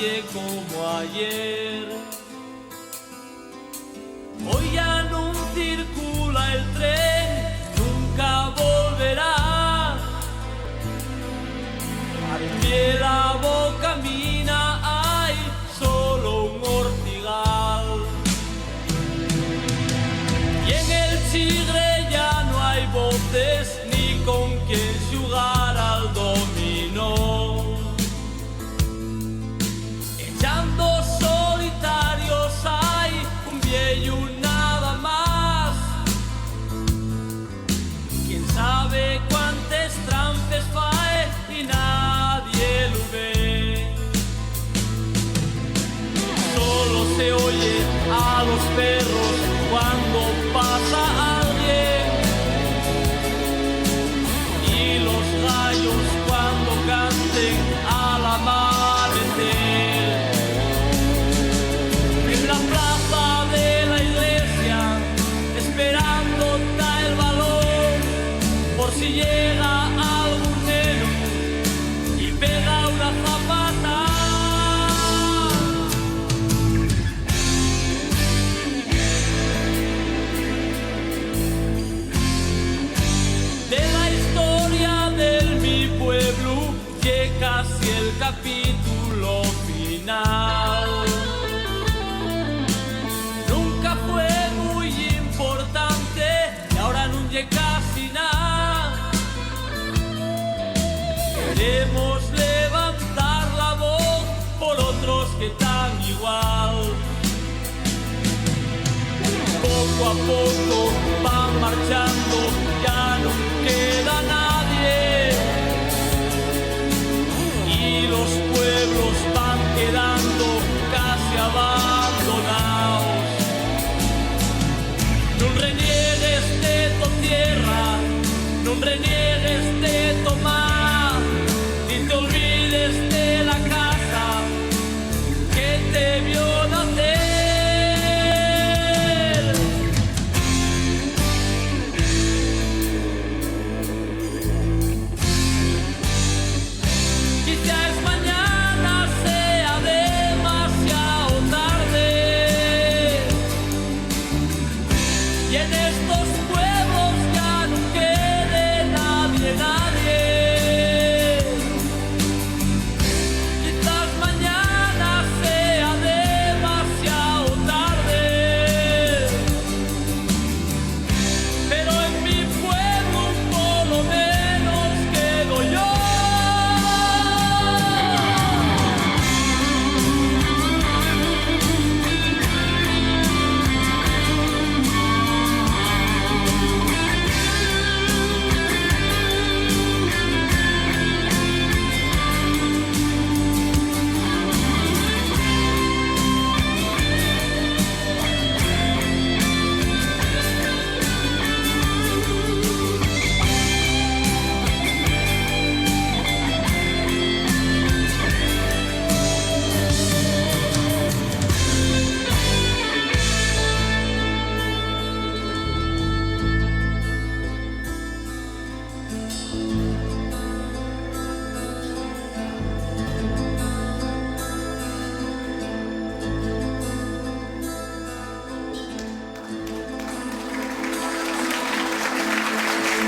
nadie como ayer. Hoy ya no circula el tren, nunca volverá. Al pie la boca camina, hay solo un ortigal. Y en el Chigre ya no hay botes ni con quien jugar al dominó. Echando solitarios hay un viejo nada más. Quién sabe cuántas trampes fae y nadie lo ve. Solo se oye a los perros cuando pasa alguien y los gallos cuando canten al amanecer. En la plaza de la iglesia esperando está el balón por si llega algún neno y pega una zapata. De la historia de mi pueblo llega casi el capítulo final. Nunca fue muy importante y ahora no llega casi nada. Queremos levantar la voz por otros que están igual. Poco a poco van marchando